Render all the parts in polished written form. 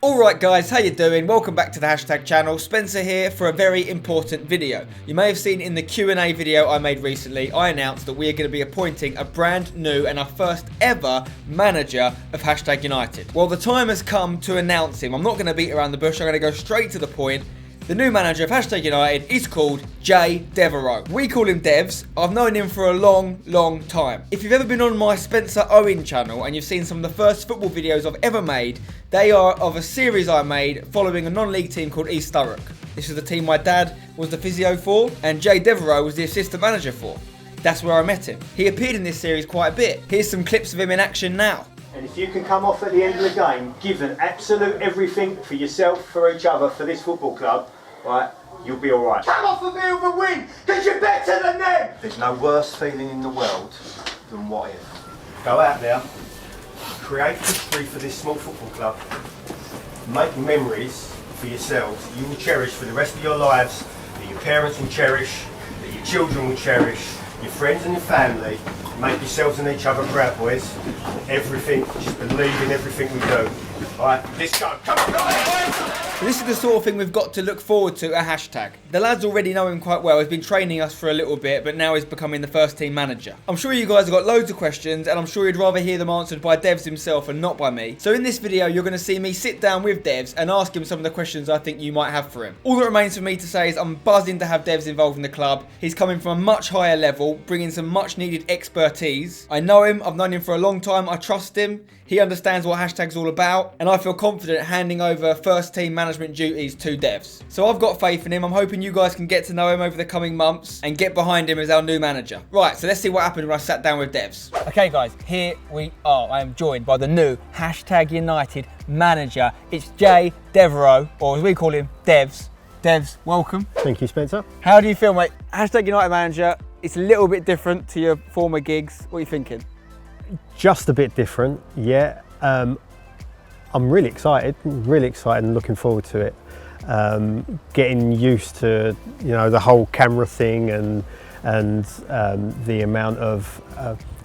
Alright guys, how you doing? Welcome back to the Hashtag channel. Spencer here for a very important video. You may have seen in the Q&A video I made recently, I announced that we are going to be appointing a brand new and our first ever manager of Hashtag United. Well, the time has come to announce him. I'm not going to beat around the bush, I'm going to go straight to the point. The new manager of Hashtag United is called Jay Devereaux. We call him Devs. I've known him for a long time. If you've ever been on my Spencer Owen channel and you've seen some of the first football videos I've ever made, they are of a series I made following a non-league team called East Thurrock. This is the team my dad was the physio for and Jay Devereaux was the assistant manager for. That's where I met him. He appeared in this series quite a bit. Here's some clips of him in action now. And if you can come off at the end of the game, give an absolute everything for yourself, for each other, for this football club, right, you'll be all right. Come off of me with a win, because you're better than them! There's no worse feeling in the world than what if. Go out there, create history for this small football club, make memories for yourselves you will cherish for the rest of your lives, that your parents will cherish, that your children will cherish, your friends and your family. Make yourselves and each other proud, boys. Everything, just believe in everything we do. Alright, let's go. Come on, guys! This is the sort of thing we've got to look forward to at Hashtag. The lads already know him quite well. He's been training us for a little bit, but now he's becoming the first team manager. I'm sure you guys have got loads of questions, and I'm sure you'd rather hear them answered by Devs himself and not by me. So in this video, you're going to see me sit down with Devs and ask him some of the questions I think you might have for him. All that remains for me to say is I'm buzzing to have Devs involved in the club. He's coming from a much higher level, bringing some much needed expertise. I know him, I've known him for a long time, I trust him. He understands what Hashtag's all about, and I feel confident handing over first team management duties to Devs. So I've got faith in him. I'm hoping you guys can get to know him over the coming months and get behind him as our new manager. Right, so let's see what happened when I sat down with Devs. Okay guys, here we are. I am joined by the new Hashtag United manager. It's Jay Devereaux, or as we call him, Devs. Devs, welcome. Thank you, Spencer. How do you feel, mate? Hashtag United manager, it's a little bit different to your former gigs. What are you thinking? Just a bit different, yeah. I'm really excited and looking forward to it. Getting used to, the whole camera thing and the amount of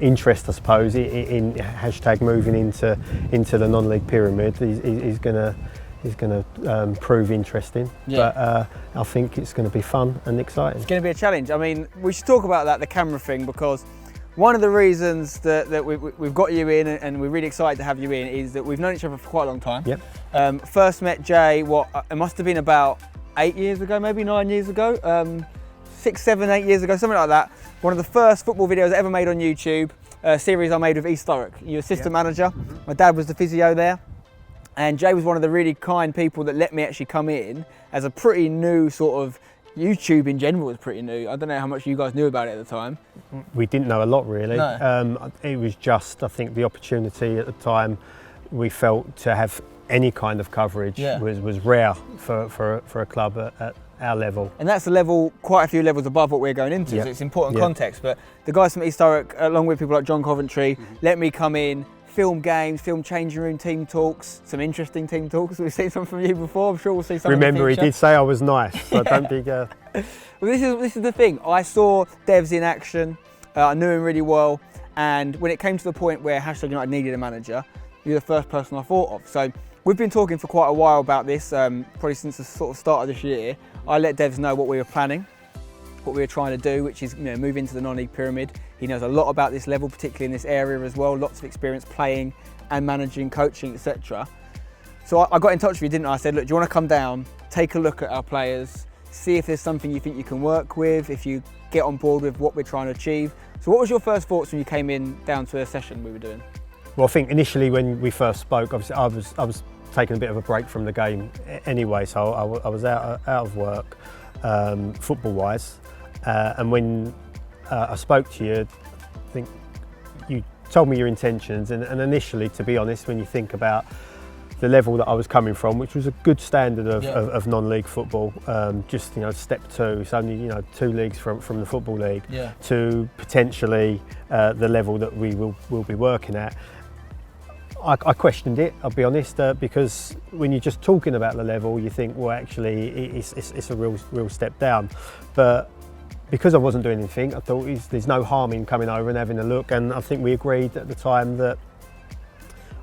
interest, I suppose, in Hashtag moving into the non-league pyramid is going to prove interesting. Yeah. But I think it's going to be fun and exciting. It's going to be a challenge. I mean, we should talk about that, the camera thing, because one of the reasons that we've got you in and we're really excited to have you in is that we've known each other for quite a long time. Yep. First met Jay, it must have been about 8 years ago, maybe 9 years ago, 6, 7, 8 years ago, something like that. One of the first football videos I ever made on YouTube, a series I made with East Thurrock. You're assistant manager. My dad was the physio there. And Jay was one of the really kind people that let me actually come in as a pretty new sort of, YouTube in general was pretty new. I don't know how much you guys knew about it at the time. We didn't know a lot, really. No. It was just, I think, the opportunity at the time we felt to have any kind of coverage was rare for a club at our level. And that's a level, quite a few levels above what we're going into, so it's important context. But the guys from East Thurrock, along with people like John Coventry, let me come in, film games, film changing room team talks, some interesting team talks. We've seen some from you before. I'm sure we'll see some. Remember, he did say I was nice, so don't think. Well, this is the thing. I saw Devs in action. I knew him really well, and when it came to the point where Hashtag United needed a manager, you're the first person I thought of. So we've been talking for quite a while about this, probably since the sort of start of this year. I let Devs know what we were planning, what we were trying to do, which is move into the non-league pyramid. He knows a lot about this level, particularly in this area as well. Lots of experience playing and managing, coaching, etc. So I got in touch with you, didn't I? I said, look, do you want to come down, take a look at our players, see if there's something you think you can work with, if you get on board with what we're trying to achieve. So what was your first thoughts when you came in down to a session we were doing? Well, I think initially when we first spoke, obviously I was taking a bit of a break from the game anyway, so I was out of work, football-wise. And when I spoke to you, I think you told me your intentions, and initially, to be honest, when you think about the level that I was coming from, which was a good standard of non-league football, just step two, it's only 2 leagues from the Football League, to potentially the level that we will be working at. I questioned it, I'll be honest, because when you're just talking about the level, you think, well, actually, it's a real step down. But because I wasn't doing anything, I thought there's no harm in coming over and having a look, and I think we agreed at the time that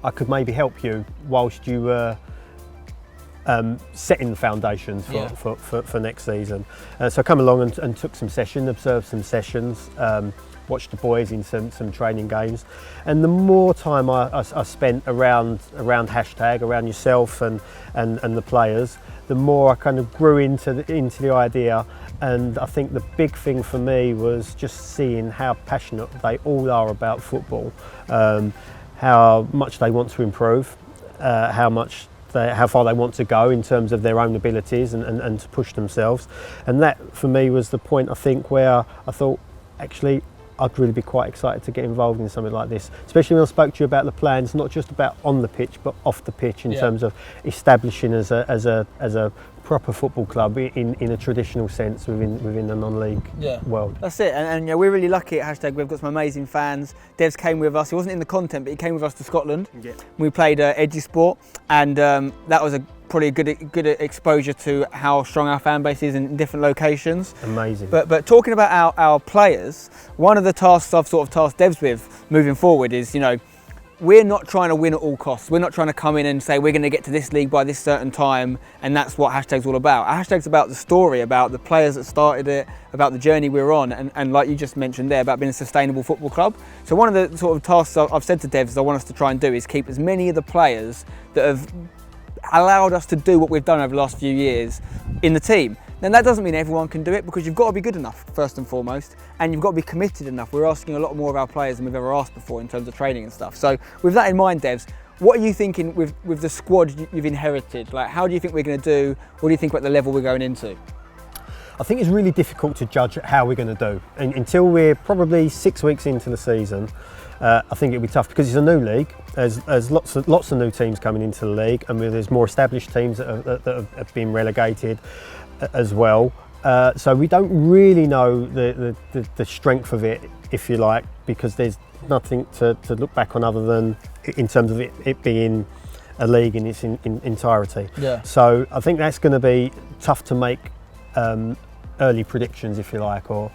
I could maybe help you whilst you were setting the foundations for next season. So I come along and took some sessions, observed some sessions, watched the boys in some training games, and the more time I spent around hashtag, around yourself and the players, the more I kind of grew into the idea. And I think the big thing for me was just seeing how passionate they all are about football, how much they want to improve, how far they want to go in terms of their own abilities and to push themselves. And that for me was the point, I think, where I thought actually I'd really be quite excited to get involved in something like this, especially when I spoke to you about the plans, not just about on the pitch but off the pitch, in terms of establishing as a proper football club in a traditional sense within the non-league world. That's it, and we're really lucky at Hashtag. We've got some amazing fans. Devs came with us. He wasn't in the content, but he came with us to Scotland. Yeah. We played Edgy Sport, and that was probably a good exposure to how strong our fan base is in different locations. Amazing. But talking about our players, one of the tasks I've sort of tasked Devs with moving forward is, we're not trying to win at all costs. We're not trying to come in and say we're going to get to this league by this certain time and that's what Hashtag's all about. Hashtag's about the story, about the players that started it, about the journey we're on, and like you just mentioned there, about being a sustainable football club. So one of the sort of tasks I've said to Devs I want us to try and do is keep as many of the players that have allowed us to do what we've done over the last few years in the team. Now that doesn't mean everyone can do it, because you've got to be good enough first and foremost, and you've got to be committed enough. We're asking a lot more of our players than we've ever asked before in terms of training and stuff. So with that in mind, Devs, what are you thinking with the squad you've inherited? Like, how do you think we're going to do? What do you think about the level we're going into? I think it's really difficult to judge how we're going to do until we're probably 6 weeks into the season. I think it'll be tough because it's a new league. There's lots of new teams coming into the league, and there's more established teams that have been relegated as well. So we don't really know the strength of it, if you like, because there's nothing to look back on other than in terms of it being a league in its entirety. Yeah. So I think that's going to be tough to make early predictions, if you like, or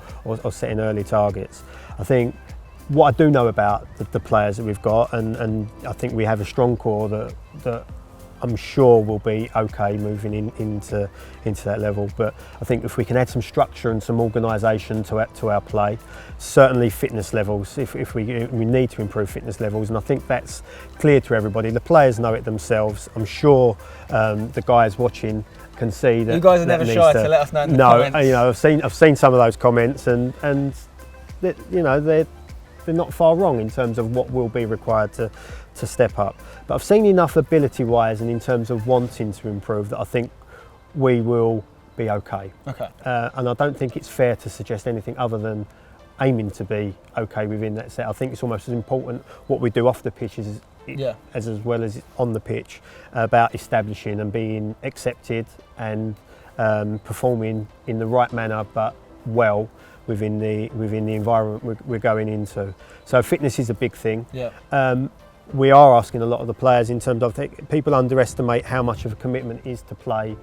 setting early targets. I think what I do know about the players that we've got, and I think we have a strong core that I'm sure will be okay moving into that level. But I think if we can add some structure and some organisation to our play, certainly fitness levels, if we need to improve fitness levels, and I think that's clear to everybody. The players know it themselves. I'm sure the guys watching can see that. You guys are never shy to let us know in the comments. I've seen some of those comments, and they're not far wrong in terms of what will be required to step up. But I've seen enough ability-wise and in terms of wanting to improve that I think we will be okay. Okay. And I don't think it's fair to suggest anything other than aiming to be okay within that set. I think it's almost as important what we do off the pitch as well as on the pitch, about establishing and being accepted and performing in the right manner, but well within the environment we're going into. So fitness is a big thing. Yeah. We are asking a lot of the players in terms of, people underestimate how much of a commitment it is to play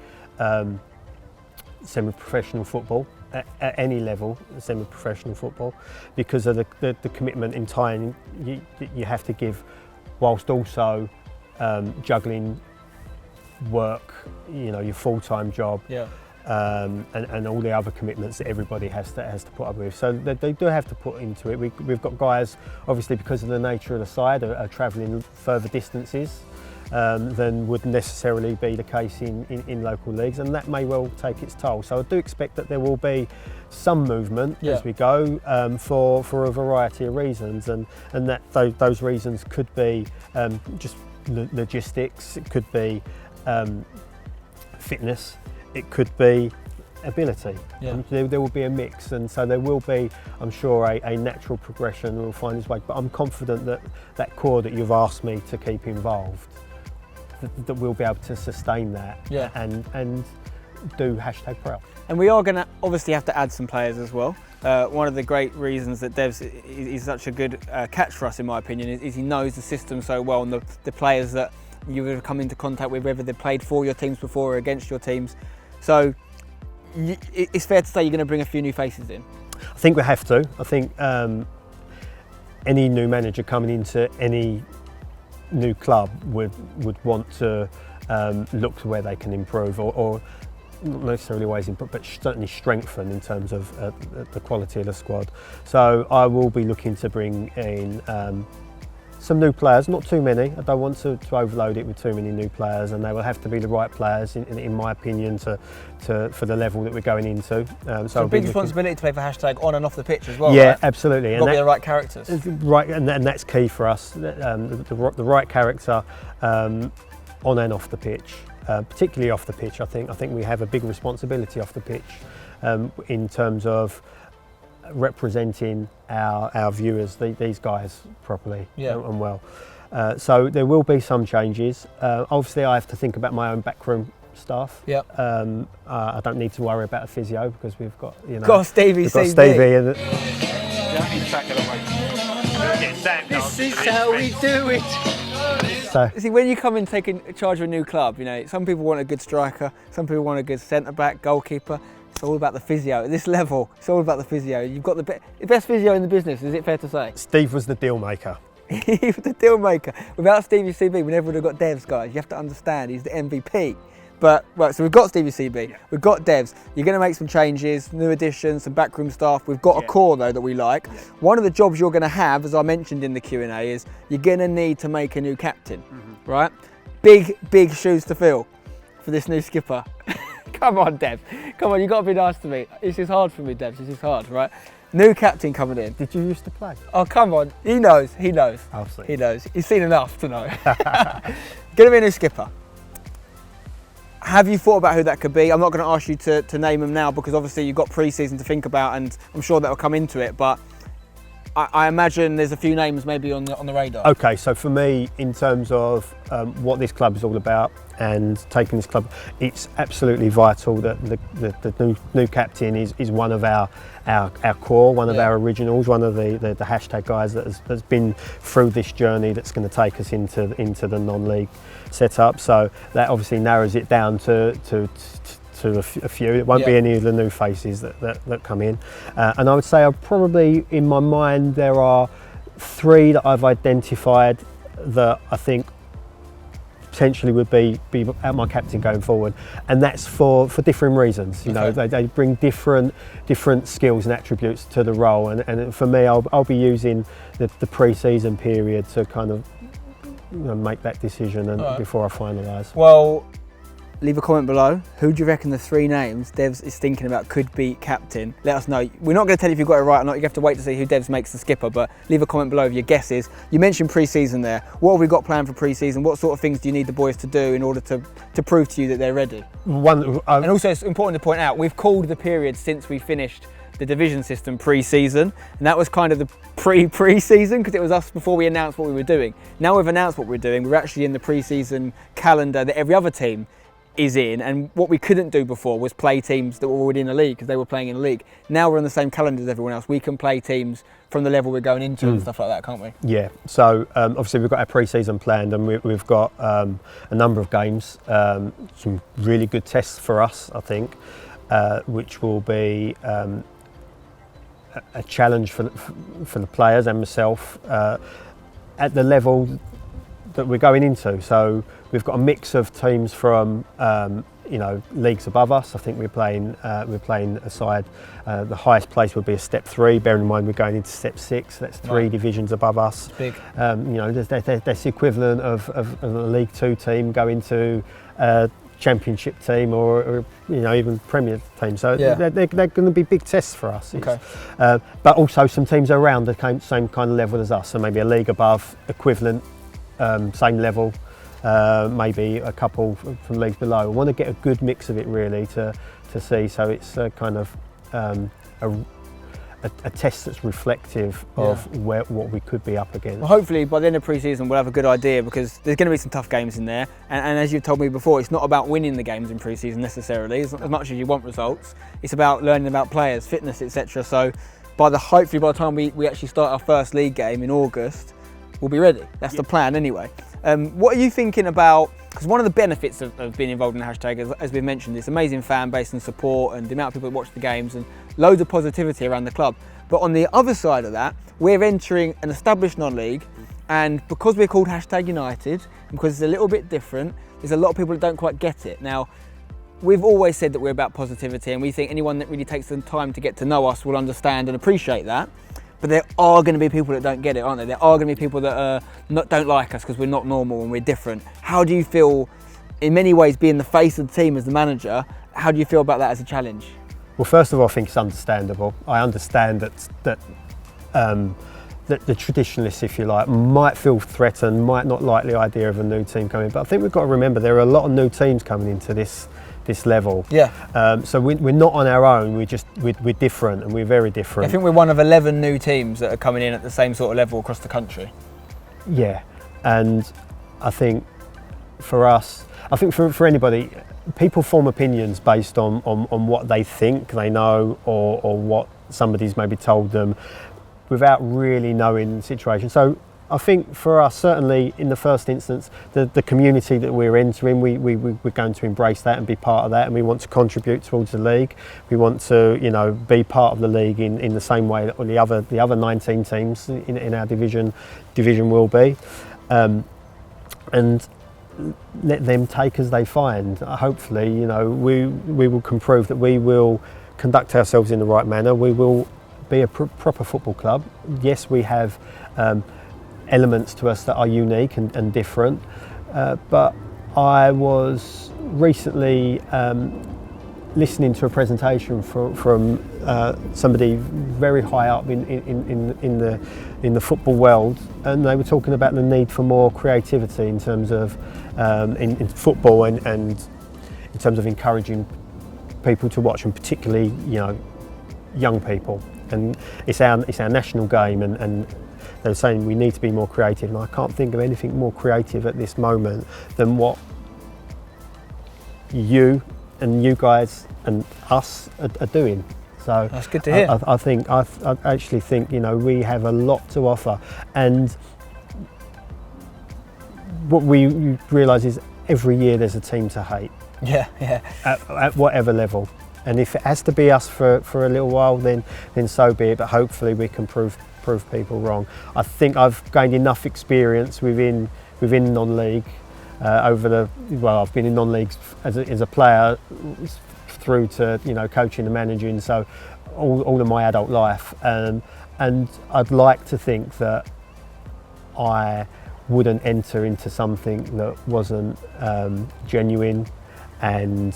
semi-professional football at any level, semi-professional football, because of the commitment in time you have to give, whilst also juggling work, your full-time job. Yeah. And all the other commitments that everybody has to put up with. So they do have to put into it. We've got guys, obviously because of the nature of the side, are travelling further distances than would necessarily be the case in local leagues, and that may well take its toll. So I do expect that there will be some movement as we go for a variety of reasons, and that those reasons could be just logistics, it could be fitness, it could be ability. Yeah. There will be a mix, and so there will be, I'm sure, a natural progression will find its way. But I'm confident that core that you've asked me to keep involved, that we'll be able to sustain that and do hashtag proud. And we are going to obviously have to add some players as well. One of the great reasons that Devs is such a good catch for us, in my opinion, is he knows the system so well, and the players that you would have come into contact with, whether they've played for your teams before or against your teams. So it's fair to say you're going to bring a few new faces in. I think we have to. I think any new manager coming into any new club would want to look to where they can improve or not necessarily always improve, but certainly strengthen in terms of the quality of the squad. So I will be looking to bring in some new players, not too many. I don't want to overload it with too many new players, and they will have to be the right players, in my opinion, for the level that we're going into. So a big responsibility to play for hashtag on and off the pitch as well. Yeah, right? absolutely. You've got to be the right characters. Right, and that's key for us. The right character on and off the pitch, particularly off the pitch. I think we have a big responsibility off the pitch in terms of representing our viewers, these guys, properly and well. So there will be some changes. Obviously, I have to think about my own backroom staff. Yeah. I don't need to worry about a physio because we've got Stevie. We've got Stevie. This is how we do it. So see, when you come and take charge of a new club, some people want a good striker, some people want a good centre back, goalkeeper. It's all about the physio. At this level, it's all about the physio. You've got the best physio in the business, is it fair to say? Steve was the deal maker. He was the deal maker. Without Stevie CB, we never would have got Devs, guys. You have to understand, he's the MVP. But, right, so we've got Stevie CB, we've got Devs. You're going to make some changes, new additions, some backroom staff. We've got a core, though, that we like. Yeah. One of the jobs you're going to have, as I mentioned in the Q&A, is you're going to need to make a new captain, right? Big, big shoes to fill for this new skipper. Come on, Dev. Come on, you've got to be nice to me. This is hard for me, Dev. This is hard, right? New captain coming in. Did you used to play? Oh, come on. He knows. I'll see. He knows. He's seen enough to know. Going to be a new skipper. Have you thought about who that could be? I'm not going to ask you to name them now because obviously you've got pre-season to think about and I'm sure that will come into it, but I imagine there's a few names maybe on the radar. Okay, so for me, in terms of what this club is all about and taking this club, it's absolutely vital that the new captain is one of our core, one of our originals, one of the hashtag guys that's been through this journey that's going to take us into the non-league setup. So that obviously narrows it down to a few. It won't be any of the new faces that come in. And I would say probably in my mind there are 3 that I've identified that I think potentially would be my captain going forward, and that's for different reasons. They bring different skills and attributes to the role, and for me I'll be using the pre-season period to kind of make that decision and before I finalise. Well, leave a comment below. Who do you reckon the 3 names Devs is thinking about could be captain? Let us know. We're not going to tell you if you've got it right or not. You have to wait to see who Devs makes the skipper, but leave a comment below of your guesses. You mentioned pre-season there. What have we got planned for pre-season? What sort of things do you need the boys to do in order to prove to you that they're ready? And also it's important to point out, we've called the period since we finished the division system pre-season, and that was kind of the pre-season because it was us before we announced what we were doing. Now we've announced what we're doing, we're actually in the pre-season calendar that every other team is in, and what we couldn't do before was play teams that were already in the league because they were playing in the league. Now we're on the same calendar as everyone else. We can play teams from the level we're going into and stuff like that, can't we? Yeah, so obviously we've got our pre-season planned, and we've got a number of games, some really good tests for us, I think, which will be a challenge for the players and myself at the level that we're going into. So we've got a mix of teams from leagues above us. I think we're playing a side. The highest place would be a step 3. Bearing in mind we're going into step 6. That's 3 divisions above us. Big. That's the equivalent of a League 2 team going to a Championship team or even Premier team. So they're going to be big tests for us. Okay. But also some teams around the same kind of level as us. So maybe a league above, equivalent. Same level, maybe a couple from leagues below. I want to get a good mix of it really to see, so it's kind of a test that's reflective of what we could be up against. Well, hopefully by the end of pre-season we'll have a good idea, because there's going to be some tough games in there, and as you've told me before, it's not about winning the games in pre-season necessarily, as much as you want results. It's about learning about players, fitness, etc. So hopefully by the time we actually start our first league game in August, we'll be ready. That's the plan anyway. What are you thinking about, because one of the benefits of being involved in the hashtag, as we've mentioned, this amazing fan base and support and the amount of people that watch the games and loads of positivity around the club. But on the other side of that, we're entering an established non-league, and because we're called hashtag United, and because it's a little bit different, there's a lot of people that don't quite get it. Now, we've always said that we're about positivity, and we think anyone that really takes the time to get to know us will understand and appreciate that. But there are going to be people that don't get it, aren't there? There are going to be people that don't like us because we're not normal and we're different. How do you feel, in many ways, being the face of the team as the manager, how do you feel about that as a challenge? Well, first of all, I think it's understandable. I understand that the traditionalists, if you like, might feel threatened, might not like the idea of a new team coming. But I think we've got to remember there are a lot of new teams coming into this level. Yeah. So we're not on our own. We're different, and we're very different. I think we're one of 11 new teams that are coming in at the same sort of level across the country. Yeah, and I think for us, for anybody, people form opinions based on what they think they know or what somebody's maybe told them without really knowing the situation. So I think for us, certainly in the first instance, the community that we're entering, we're going to embrace that and be part of that, and we want to contribute towards the league. We want to, be part of the league in the same way that the other 19 teams in our division will be, and let them take as they find. Hopefully, we can prove that we will conduct ourselves in the right manner. We will be a proper football club. Yes, we have elements to us that are unique and different, but I was recently listening to a presentation from somebody very high up in the football world, and they were talking about the need for more creativity in terms of in football and in terms of encouraging people to watch, and particularly young people. And it's our national game, and they're saying we need to be more creative, and I can't think of anything more creative at this moment than what you guys and us are doing. So that's good to hear. I actually think we have a lot to offer, and what we realise is every year there's a team to hate. Yeah. At whatever level. And if it has to be us for a little while, then so be it. But hopefully we can prove people wrong. I think I've gained enough experience within non-league I've been in non-leagues as a player through to coaching and managing. So all of my adult life, and I'd like to think that I wouldn't enter into something that wasn't genuine and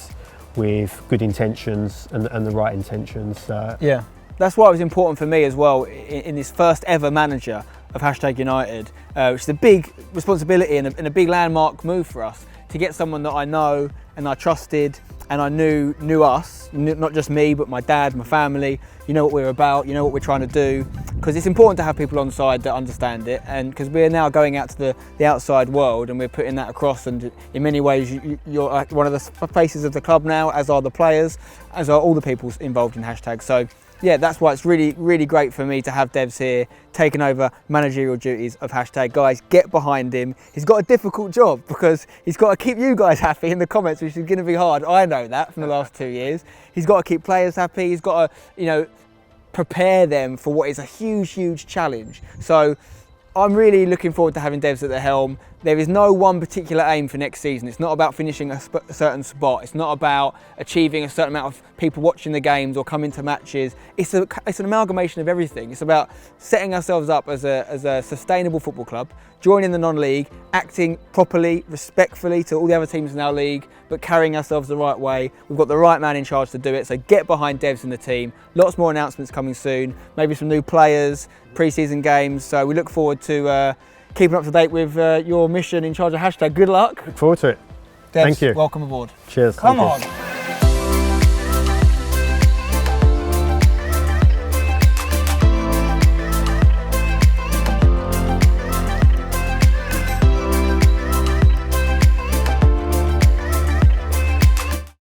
with good intentions and the right intentions. Yeah, that's why it was important for me as well in this first ever manager of #United, which is a big responsibility and a big landmark move for us, to get someone that I know and I trusted and I knew us, not just me, but my dad, my family. You know what we're about, you know what we're trying to do, because it's important to have people on side that understand it, and because we're now going out to the outside world and we're putting that across, and in many ways you're one of the faces of the club now, as are the players, as are all the people involved in #. So yeah, that's why it's really, really great for me to have Devs here taking over managerial duties of #. Guys, get behind him. He's got a difficult job because he's got to keep you guys happy in the comments, which is going to be hard. I know that from the last 2 years. He's got to keep players happy. He's got to, prepare them for what is a huge, huge challenge. So I'm really looking forward to having Devs at the helm. There is no one particular aim for next season. It's not about finishing a certain spot. It's not about achieving a certain amount of people watching the games or coming to matches. It's an amalgamation of everything. It's about setting ourselves up as a sustainable football club, joining the non-league, acting properly, respectfully to all the other teams in our league, but carrying ourselves the right way. We've got the right man in charge to do it, so get behind Devs and the team. Lots more announcements coming soon, maybe some new players, pre-season games, so we look forward to keeping up to date with your mission in charge of #. Good luck. Look forward to it. Devs, thank you. Welcome aboard. Cheers. Come on.